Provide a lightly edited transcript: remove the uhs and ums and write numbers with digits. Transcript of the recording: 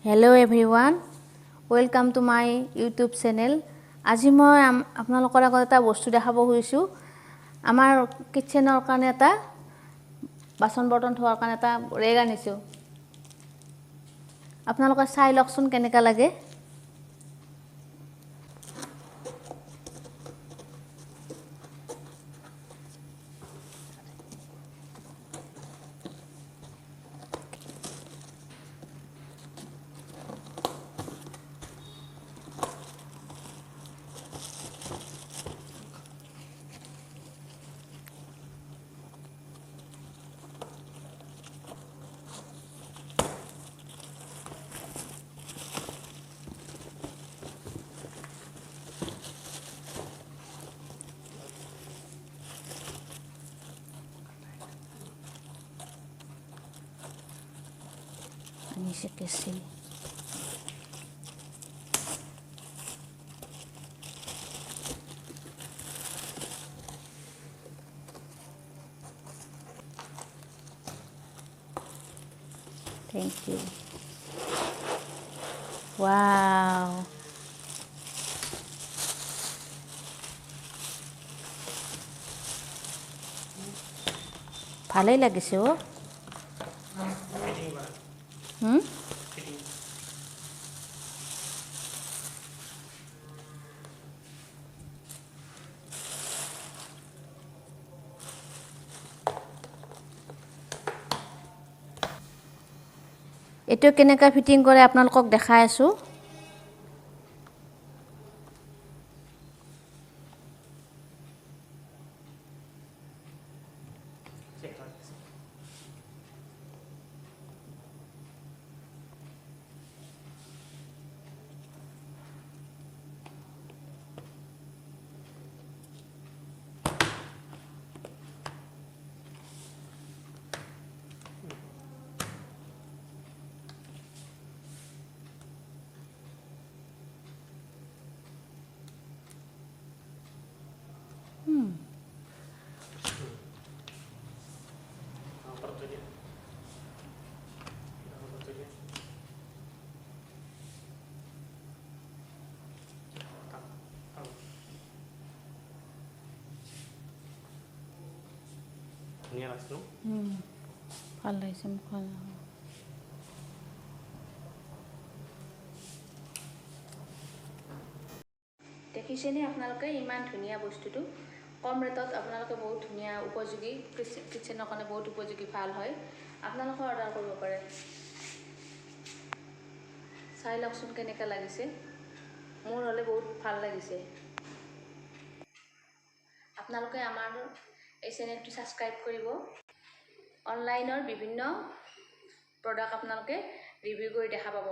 Hello everyone, welcome to my YouTube channel. আজি মই আপোনালোকৰ আগত এটা বস্তু দেখাব খুজিছো। আমাৰ কিচেনৰ কাৰণে এটা বাচন বৰ্তন ধোৱাৰ কাৰণে এটা ৰেগ আনিছো। আপোনালোকে চাই লওকচোন কেনেকা লাগে। Ini kecil. Thank you. Wow. ভালেই লাগিছে ও। এটো কেনেকা ফিটিং কৰে আপোনালোকক দেখাই আছো। ধুনীয়া লাগছে ন? ভাল লাগিছে মুখখন। দেখিছেনে আপোনালোকে ইমান ধুনীয়া বস্তুটো কম ৰেটত আপোনালোকে বহুত ধুনীয়া উপযোগী কিচেনৰ কাৰণে বহুত উপযোগী ভাল হয়। আপোনালোকে অৰ্ডাৰ কৰিব পাৰে। চাই লওকচোন কেনেকা লাগিছে। মোৰ হ'লে বহুত ভাল লাগিছে। আপোনালোকে আমাৰ এই চেনেলটো সাবস্ক্ৰাইব কৰিব। অনলাইনৰ বিভিন্ন প্ৰডাক্ট আপোনালোকে ৰিভিউ কৰি দেখা পাব।